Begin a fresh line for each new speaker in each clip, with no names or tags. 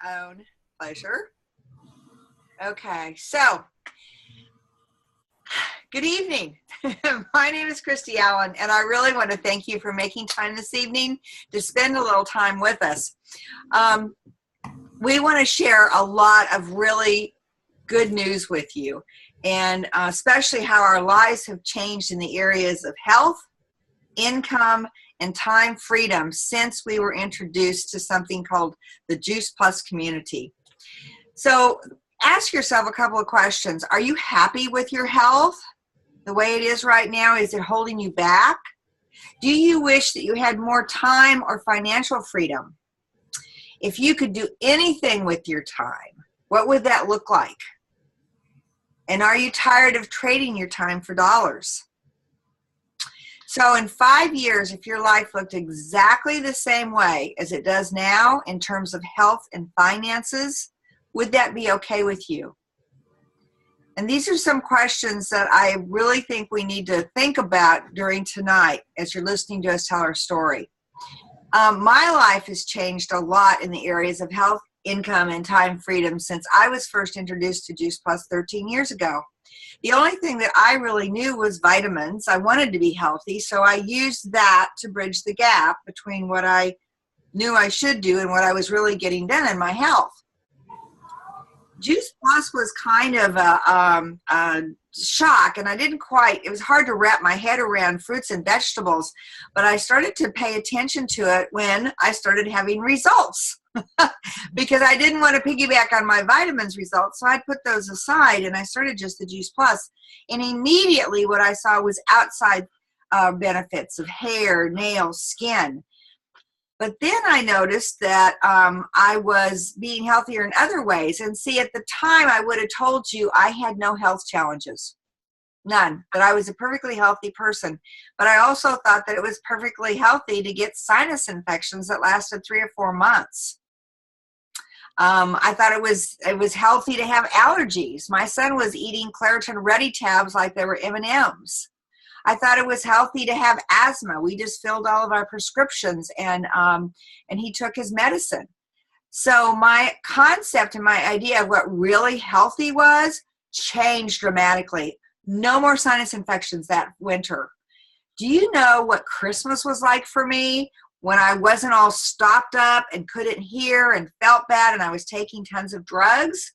own pleasure. Okay, so good evening. My name is Christy Allen, and I really want to thank you for making time this evening to spend a little time with us. We want to share a lot of really good news with you, and especially how our lives have changed in the areas of health, income, and time freedom since we were introduced to something called the Juice Plus community. So ask yourself a couple of questions. Are you happy with your health the way it is right now? Is it holding you back? Do you wish that you had more time or financial freedom? If you could do anything with your time, what would that look like? And are you tired of trading your time for dollars? So in 5 years, if your life looked exactly the same way as it does now in terms of health and finances, would that be okay with you? And these are some questions that I really think we need to think about during tonight as you're listening to us tell our story. My life has changed a lot in the areas of health, income, and time freedom since I was first introduced to Juice Plus 13 years ago. The only thing that I really knew was vitamins. I wanted to be healthy, so I used that to bridge the gap between what I knew I should do and what I was really getting done in my health. Juice Plus was kind of a shock, and it was hard to wrap my head around fruits and vegetables, but I started to pay attention to it when I started having results. Because I didn't want to piggyback on my vitamins results, so I'd put those aside, and I started just the Juice Plus. And immediately what I saw was outside benefits of hair, nails, skin. But then I noticed that I was being healthier in other ways. And see, at the time, I would have told you I had no health challenges. None. That I was a perfectly healthy person. But I also thought that it was perfectly healthy to get sinus infections that lasted 3 or 4 months. I thought it was healthy to have allergies. My son was eating Claritin Ready tabs like they were M&Ms. I thought it was healthy to have asthma. We just filled all of our prescriptions, and he took his medicine. So my concept and my idea of what really healthy was changed dramatically. No more sinus infections that winter. Do you know what Christmas was like for me when I wasn't all stopped up and couldn't hear and felt bad and I was taking tons of drugs?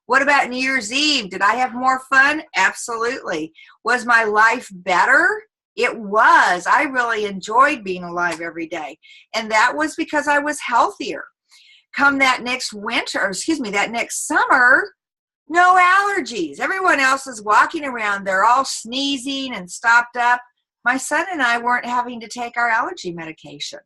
What about New Year's Eve? Did I have more fun? Absolutely. Was my life better? It was. I really enjoyed being alive every day. And that was because I was healthier. Come that next summer, no allergies. Everyone else is walking around. They're all sneezing and stopped up. My son and I weren't having to take our allergy medication.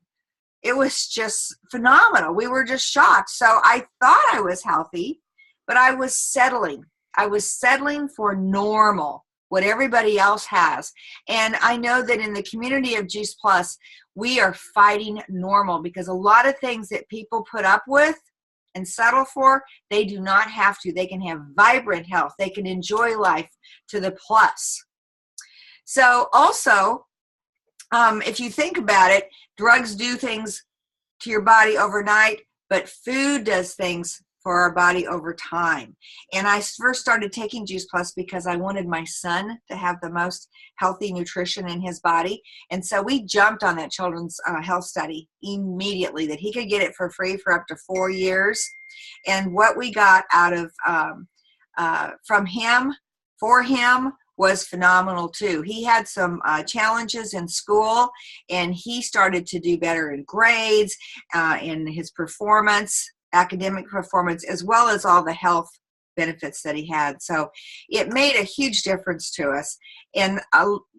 It was just phenomenal. We were just shocked. So I thought I was healthy, but I was settling. I was settling for normal, what everybody else has. And I know that in the community of Juice Plus, we are fighting normal because a lot of things that people put up with and settle for, they do not have to. They can have vibrant health. They can enjoy life to the plus. So also, if you think about it, drugs do things to your body overnight, but food does things for our body over time. And I first started taking Juice Plus because I wanted my son to have the most healthy nutrition in his body. And so we jumped on that children's health study immediately, that he could get it for free for up to 4 years. And what we got out of from him, for him, was phenomenal too. He had some challenges in school, and he started to do better in grades, in his performance, academic performance, as well as all the health benefits that he had. So it made a huge difference to us. And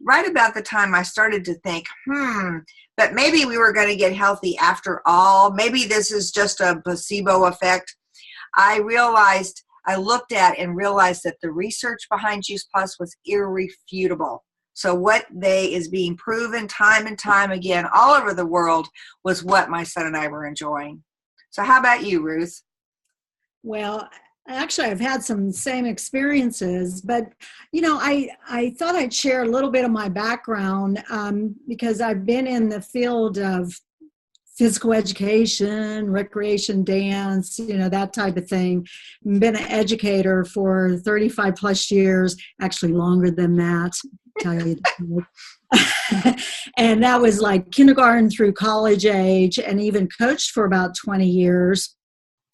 right about the time I started to think, but maybe we were going to get healthy after all. Maybe this is just a placebo effect. I looked at and realized that the research behind Juice Plus was irrefutable. So what is being proven time and time again all over the world was what my son and I were enjoying. So how about you, Ruth?
Well, actually, I've had some same experiences, but, I thought I'd share a little bit of my background because I've been in the field of physical education, recreation, dance, that type of thing. Been an educator for 35 plus years, actually longer than that, tell you the truth. And that was like kindergarten through college age, and even coached for about 20 years.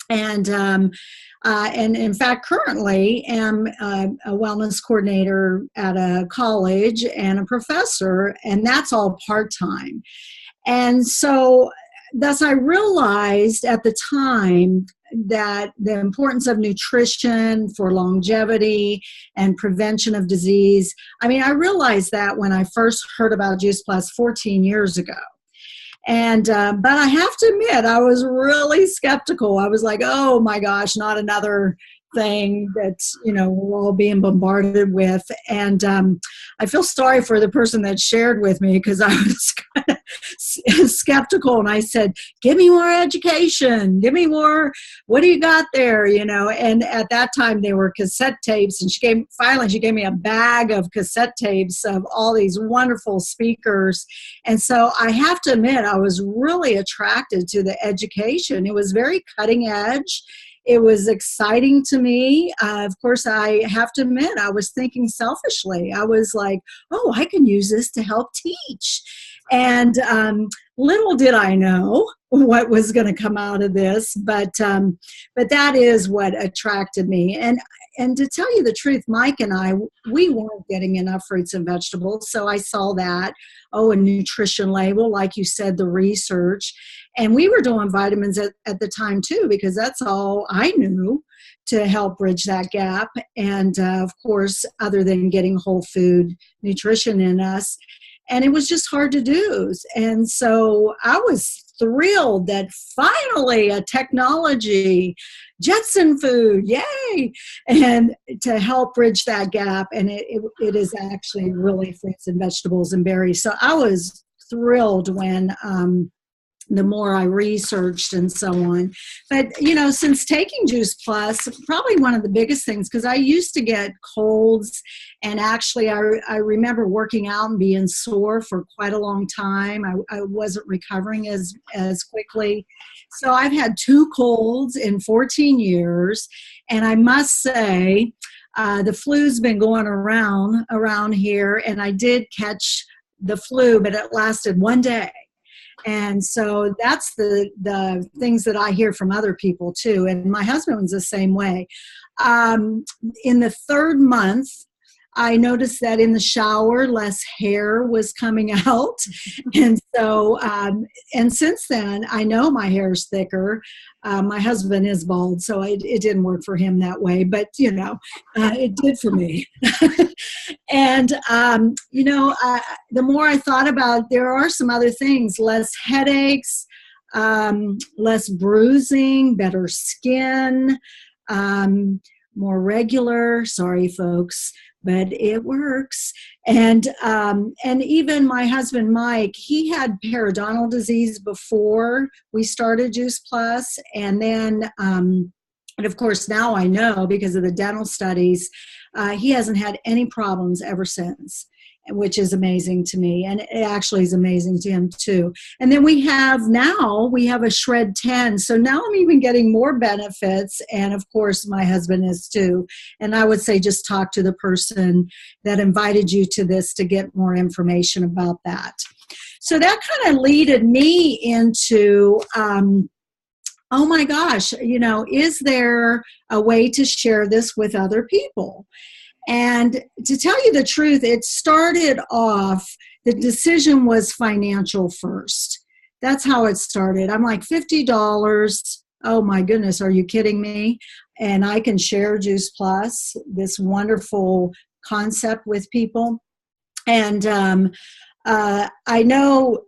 And in fact, currently am a wellness coordinator at a college and a professor, and that's all part-time. And so thus I realized at the time that the importance of nutrition for longevity and prevention of disease. I mean, I realized that when I first heard about Juice Plus 14 years ago. And but I have to admit, I was really skeptical. I was like, oh my gosh, not another thing that we're all being bombarded with. And I feel sorry for the person that shared with me, because I was kind of skeptical, and I said, give me more education, give me more, what do you got there, and at that time they were cassette tapes, and she gave me a bag of cassette tapes of all these wonderful speakers. And so I have to admit, I was really attracted to the education. It was very cutting edge. It was exciting to me. Of course, I have to admit, I was thinking selfishly. I was like, oh, I can use this to help teach. And little did I know what was going to come out of this, but that is what attracted me. And to tell you the truth, Mike and I, we weren't getting enough fruits and vegetables. So I saw that, a nutrition label, like you said, the research. And we were doing vitamins at the time too, because that's all I knew to help bridge that gap. And of course, other than getting whole food nutrition in us. And it was just hard to do. And so I was thrilled that finally a technology, Jetson food, yay, and to help bridge that gap. And it is actually really fruits and vegetables and berries. So I was thrilled when the more I researched and so on. But, since taking Juice Plus, probably one of the biggest things, because I used to get colds, and actually I remember working out and being sore for quite a long time. I wasn't recovering as quickly. So I've had 2 colds in 14 years, and I must say, the flu's been going around here, and I did catch the flu, but it lasted 1 day. And so that's the things that I hear from other people too. And my husband was the same way. In the 3rd month, I noticed that in the shower, less hair was coming out. And so, and since then, I know my hair is thicker. My husband is bald, so it didn't work for him that way, but it did for me. And, the more I thought about, there are some other things, less headaches, less bruising, better skin, more regular, sorry folks, but it works. And even my husband, Mike, he had periodontal disease before we started Juice Plus. And then, and of course, now I know because of the dental studies, he hasn't had any problems ever since, which is amazing to me. And it actually is amazing to him too. And then we have a Shred 10. So now I'm even getting more benefits. And of course, my husband is too. And I would say just talk to the person that invited you to this to get more information about that. So that kind of leaded me into, oh my gosh, is there a way to share this with other people? And to tell you the truth, it started off, the decision was financial first. That's how it started. I'm like, $50. Oh my goodness, are you kidding me? And I can share Juice Plus, this wonderful concept with people. And I know,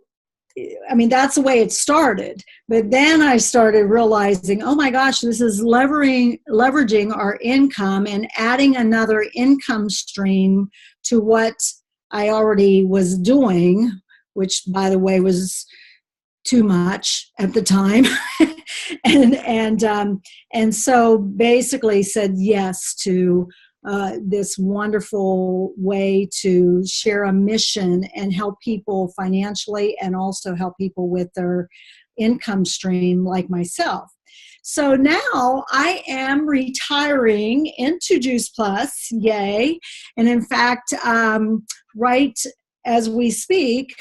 that's the way it started. But then I started realizing, oh my gosh, this is leveraging our income and adding another income stream to what I already was doing, which, by the way, was too much at the time. and so basically said yes to this wonderful way to share a mission and help people financially, and also help people with their income stream like myself. So now I am retiring into Juice Plus, yay. And in fact, right as we speak,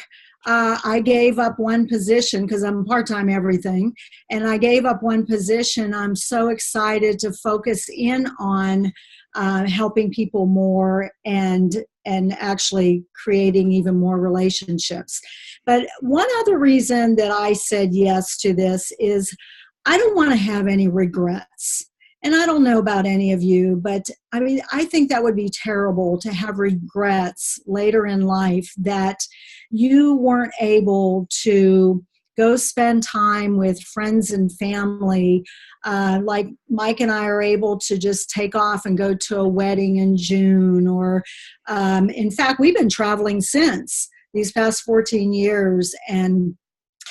I gave up one position because I'm part-time everything, and I gave up one position. I'm so excited to focus in on helping people more and actually creating even more relationships. But one other reason that I said yes to this is I don't want to have any regrets. And I don't know about any of you, but I mean, I think that would be terrible to have regrets later in life that you weren't able to go spend time with friends and family. Like Mike and I are able to just take off and go to a wedding in June, or in fact, we've been traveling since these past 14 years and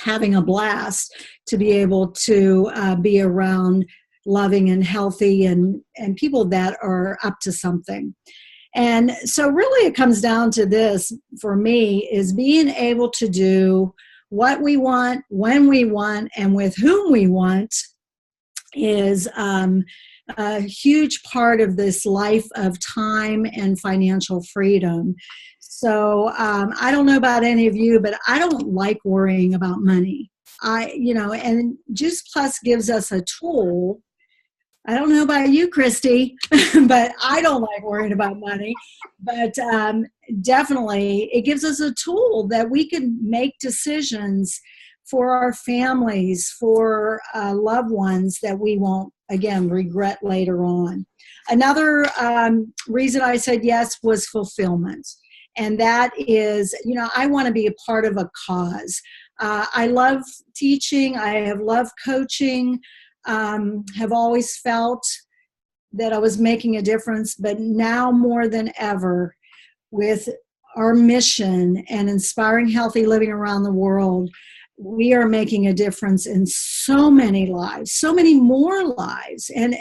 having a blast to be able to be around loving and healthy and people that are up to something. And so really it comes down to this for me, is being able to do what we want, when we want, and with whom we want is a huge part of this life of time and financial freedom. So I don't know about any of you, but I don't like worrying about money. And Juice Plus gives us a tool. I don't know about you, Christy, but I don't like worrying about money. But definitely, it gives us a tool that we can make decisions for our families, for loved ones that we won't, again, regret later on. Another reason I said yes was fulfillment. And that is, I want to be a part of a cause. I love teaching. I have loved coaching. Have always felt that I was making a difference, but now more than ever, with our mission and inspiring healthy living around the world, we are making a difference in so many lives, so many more lives. And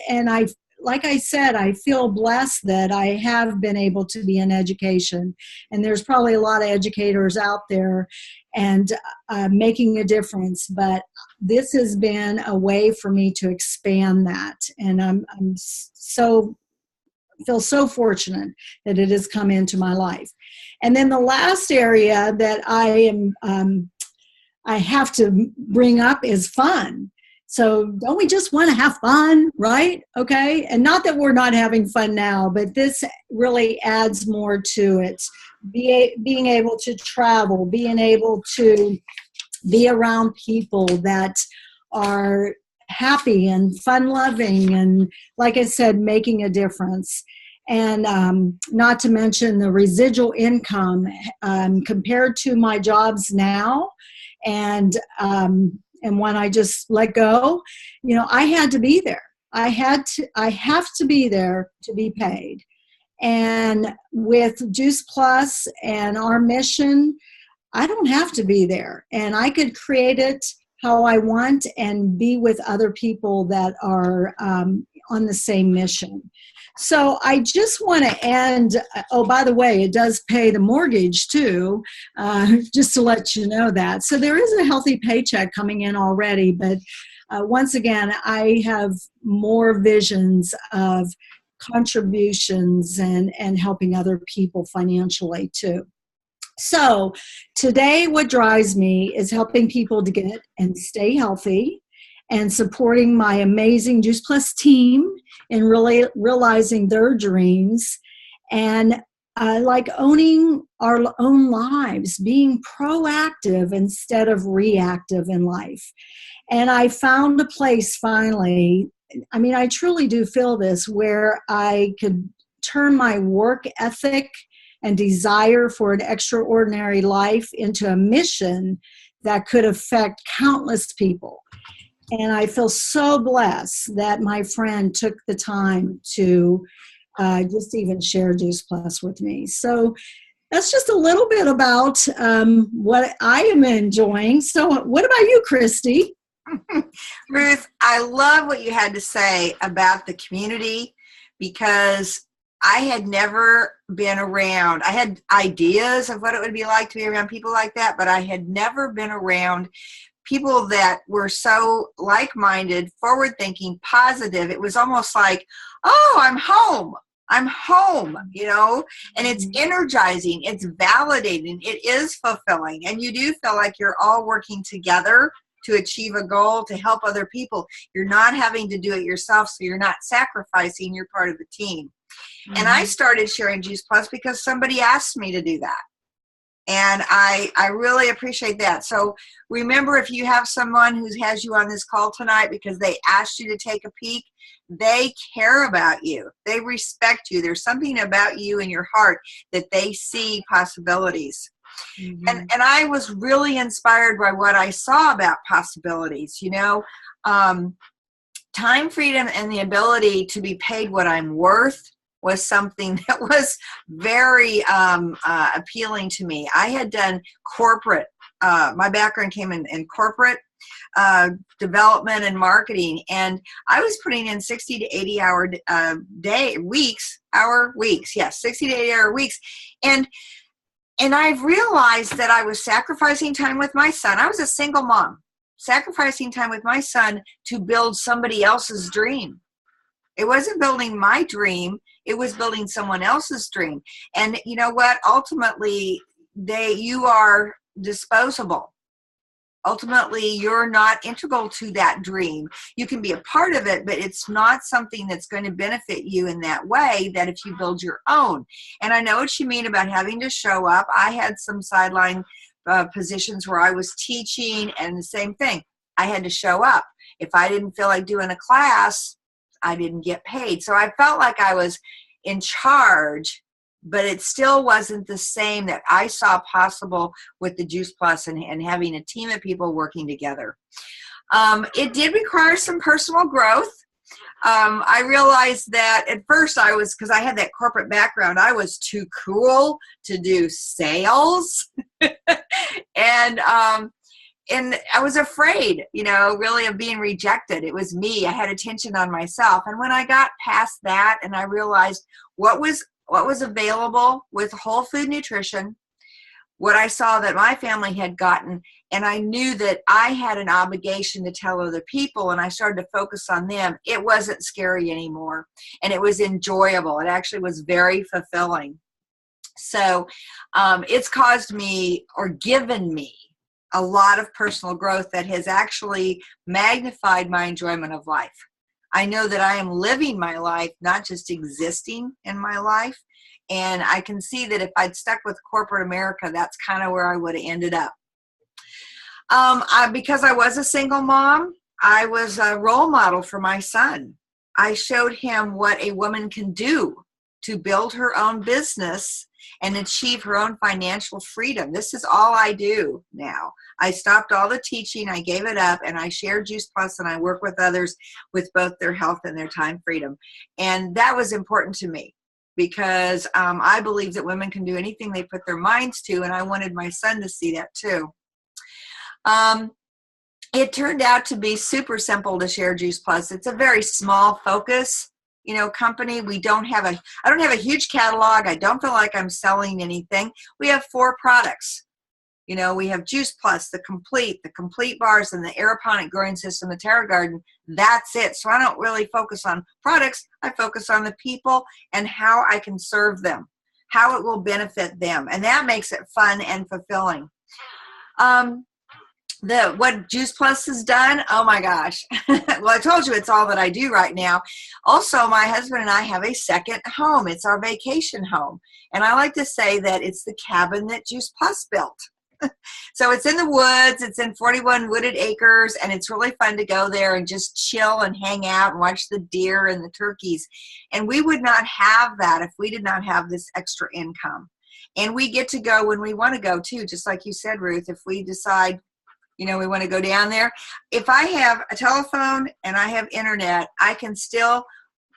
like I said, I feel blessed that I have been able to be in education. And there's probably a lot of educators out there and making a difference. But this has been a way for me to expand that. And I'm feel so fortunate that it has come into my life. And then the last area that I have to bring up is fun. So don't we just want to have fun, right? Okay. And not that we're not having fun now, but this really adds more to it. Being able to travel, being able to be around people that are happy and fun-loving and, like I said, making a difference. And not to mention the residual income compared to my jobs now and when I just let go, I had to be there. I have to be there to be paid. And with Juice Plus and our mission, I don't have to be there. And I could create it how I want and be with other people that are on the same mission. So I just want to end, oh, by the way, it does pay the mortgage too, just to let you know that. So there is a healthy paycheck coming in already, but once again, I have more visions of contributions and helping other people financially too. So today what drives me is helping people to get and stay healthy and supporting my amazing Juice Plus team in really realizing their dreams and like owning our own lives, being proactive instead of reactive in life. And I found a place finally, I truly do feel this, where I could turn my work ethic and desire for an extraordinary life into a mission that could affect countless people. And I feel so blessed that my friend took the time to just even share Juice Plus with me. So that's just a little bit about what I am enjoying. So what about you, Christy?
Ruth, I love what you had to say about the community, because I had never been around. I had ideas of what it would be like to be around people like that, but I had never been around people that were so like-minded, forward-thinking, positive. It was almost like, oh, I'm home. I'm home, you know, and it's energizing. It's validating. It is fulfilling. And you do feel like you're all working together to achieve a goal, to help other people. You're not having to do it yourself, so you're not sacrificing. You're part of the team. Mm-hmm. And I started sharing Juice Plus because somebody asked me to do that. And I really appreciate that. So remember, if you have someone who has you on this call tonight because they asked you to take a peek, they care about you. They respect you. There's something about you in your heart that they see possibilities. Mm-hmm. And I was really inspired by what I saw about possibilities. You know, time freedom and the ability to be paid what I'm worth was something that was very appealing to me. I had done corporate. My background came in corporate development and marketing, and I was putting in 60 to 80 hour weeks. Yes, 60 to 80 hour weeks. And I've realized that I was sacrificing time with my son. I was a single mom, sacrificing time with my son to build somebody else's dream. It wasn't building my dream. It was building someone else's dream. And you know what? Ultimately, you are disposable. Ultimately, you're not integral to that dream. You can be a part of it, but it's not something that's going to benefit you in that way that if you build your own. And I know what you mean about having to show up. I had some sideline positions where I was teaching, and the same thing. I had to show up. If I didn't feel like doing a class, I didn't get paid. So I felt like I was in charge, but it still wasn't the same that I saw possible with the Juice Plus and having a team of people working together. It did require some personal growth. I realized that at first because I had that corporate background, I was too cool to do sales. And I was afraid, you know, really of being rejected. It was me. I had attention on myself. And when I got past that and I realized what was available with whole food nutrition, what I saw that my family had gotten, and I knew that I had an obligation to tell other people, and I started to focus on them, it wasn't scary anymore. And it was enjoyable. It actually was very fulfilling. So it's caused me or given me a lot of personal growth that has actually magnified my enjoyment of life. I know that I am living my life, not just existing in my life. And I can see that if I'd stuck with corporate America, that's kind of where I would have ended up. Because I was a single mom, I was a role model for my son. I showed him what a woman can do to build her own business and achieve her own financial freedom. This is all I do now. I stopped all the teaching, I gave it up, and I share Juice Plus, and I work with others with both their health and their time freedom. And that was important to me because I believe that women can do anything they put their minds to, and I wanted my son to see that too. It turned out to be super simple to share Juice Plus. It's a very small focus, you know, company. I don't have a huge catalog. I don't feel like I'm selling anything. We have 4 products. You know, we have Juice Plus, the complete bars, and the aeroponic growing system, the Terra Garden. That's it. So I don't really focus on products. I focus on the people and how I can serve them, how it will benefit them. And that makes it fun and fulfilling. What Juice Plus has done, oh my gosh. Well, I told you it's all that I do right now. Also, my husband and I have a second home. It's our vacation home. And I like to say that it's the cabin that Juice Plus built. So it's in the woods. It's in 41 wooded acres, and it's really fun to go there and just chill and hang out and watch the deer and the turkeys. And we would not have that if we did not have this extra income. And we get to go when we want to go too, just like you said, Ruth. If we decide, you know, we want to go down there, if I have a telephone and I have internet, I can still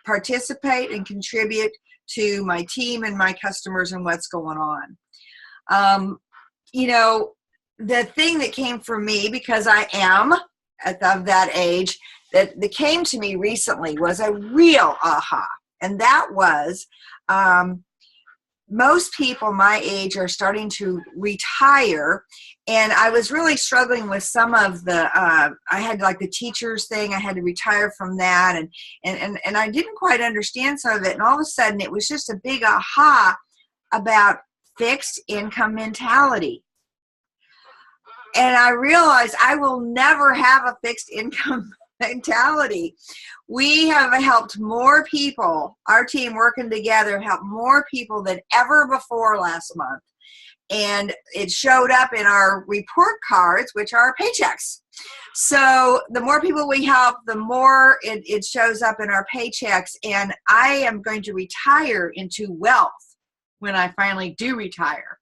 participate and contribute to my team and my customers and what's going on. You know, the thing that came for me, because I am of that age, that came to me recently was a real aha. And that was most people my age are starting to retire, and I was really struggling with some of the I had like the teachers thing. I had to retire from that, and I didn't quite understand some of it, and all of a sudden it was just a big aha about fixed income mentality. And I realized I will never have a fixed income mentality. We have helped more people, our team working together, helped more people than ever before last month. And it showed up in our report cards, which are paychecks. So the more people we help, the more it shows up in our paychecks. And I am going to retire into wealth when I finally do retire.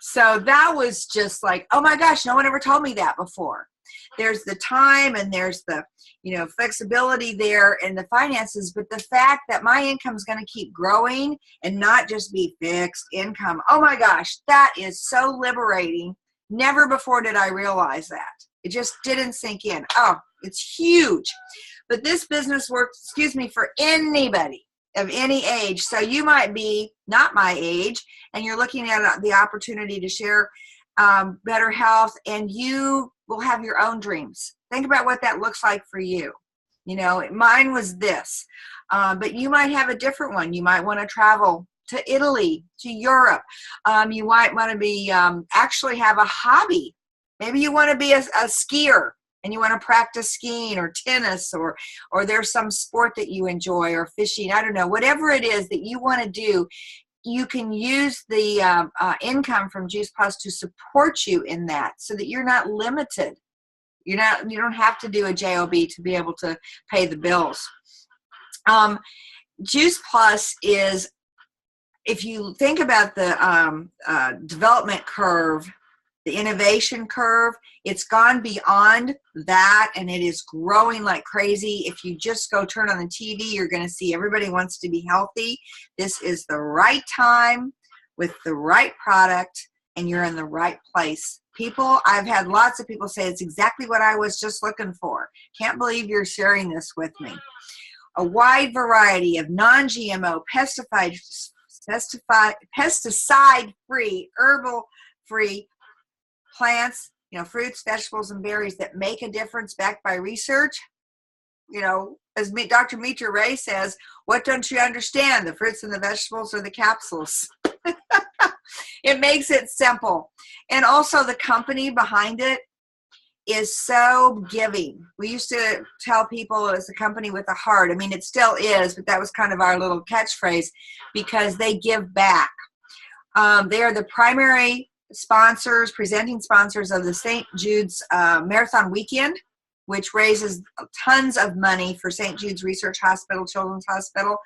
So that was just like, oh my gosh, no one ever told me that before. There's the time and there's the, flexibility there and the finances, but the fact that my income is going to keep growing and not just be fixed income. Oh my gosh, that is so liberating. Never before did I realize that. It just didn't sink in. Oh, it's huge. But this business works, for anybody of any age. So you might be not my age and you're looking at the opportunity to share better health, and you will have your own dreams. Think about what that looks like for you. Mine was this, but you might have a different one. You might want to travel to Italy, to Europe. You might want to be actually have a hobby. Maybe you want to be a skier and you want to practice skiing or tennis, or there's some sport that you enjoy, or fishing. I don't know, whatever it is that you want to do. You can use the income from Juice Plus to support you in that, so that you're not limited. You don't have to do a job to be able to pay the bills. Juice Plus is, if you think about the development curve, the innovation curve, it's gone beyond that, and it is growing like crazy. If you just go turn on the TV, you're going to see everybody wants to be healthy. This is the right time with the right product, and you're in the right place. I've had lots of people say it's exactly what I was just looking for. Can't believe you're sharing this with me. A wide variety of non-GMO, pesticide-free, herbal-free plants, fruits, vegetables, and berries that make a difference, backed by research. As Dr. Mitra Ray says, what don't you understand? The fruits and the vegetables or the capsules? It makes it simple. And also the company behind it is so giving. We used to tell people it's a company with a heart. I mean, it still is, but that was kind of our little catchphrase, because they give back. They are the primary presenting sponsors of the St. Jude's Marathon Weekend, which raises tons of money for St. Jude's Research Hospital, Children's Hospital.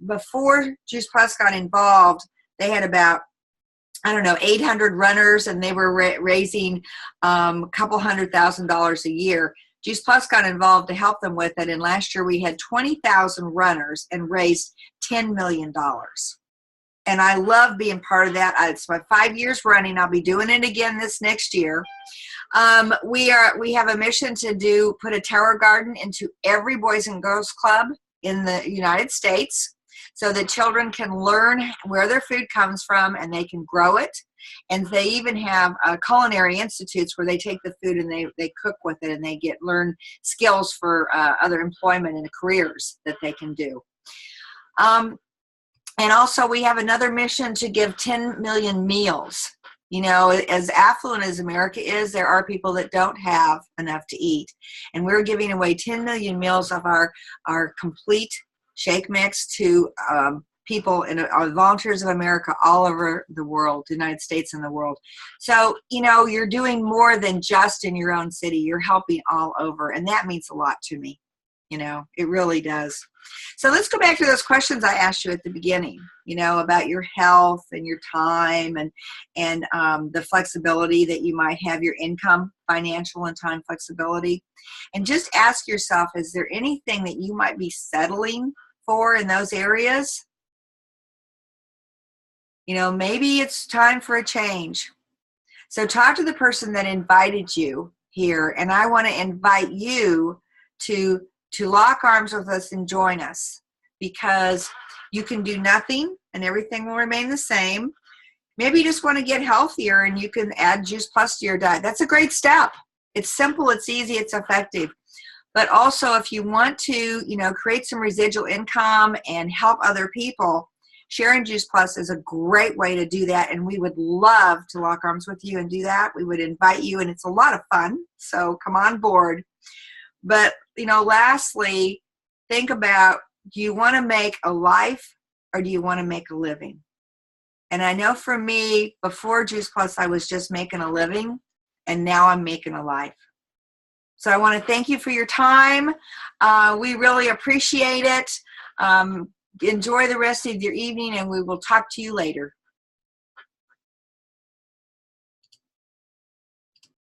Before Juice Plus got involved, they had about 800 runners, and they were raising a couple $100,000 a year. Juice Plus got involved to help them with it, and last year we had 20,000 runners and raised $10 million. And I love being part of that. It's my 5 years running. I'll be doing it again this next year. We have a mission to put a tower garden into every Boys and Girls Club in the United States, so that children can learn where their food comes from and they can grow it. And they even have culinary institutes where they take the food and they cook with it, and they learn skills for other employment and careers that they can do. And also we have another mission to give 10 million meals. As affluent as America is, there are people that don't have enough to eat. And we're giving away 10 million meals of our complete shake mix to people volunteers of America all over the world, the United States and the world. So, you're doing more than just in your own city. You're helping all over, and that means a lot to me. It really does. So let's go back to those questions I asked you at the beginning, about your health and your time and the flexibility that you might have, your income, financial and time flexibility. And just ask yourself, is there anything that you might be settling for in those areas? Maybe it's time for a change. So talk to the person that invited you here, and I want to invite you to lock arms with us and join us, because You can do nothing and everything will remain the same. Maybe you just want to get healthier and you can add Juice Plus to your diet. That's a great step. It's simple, it's easy, it's effective. But also if you want to, create some residual income and help other people, sharing Juice Plus is a great way to do that. And we would love to lock arms with you and do that. We would invite you, and it's a lot of fun. So come on board. But, lastly, think about, do you want to make a life or do you want to make a living? And I know for me, before Juice Plus, I was just making a living, and now I'm making a life. So I want to thank you for your time. We really appreciate it. Enjoy the rest of your evening, and we will talk to you later.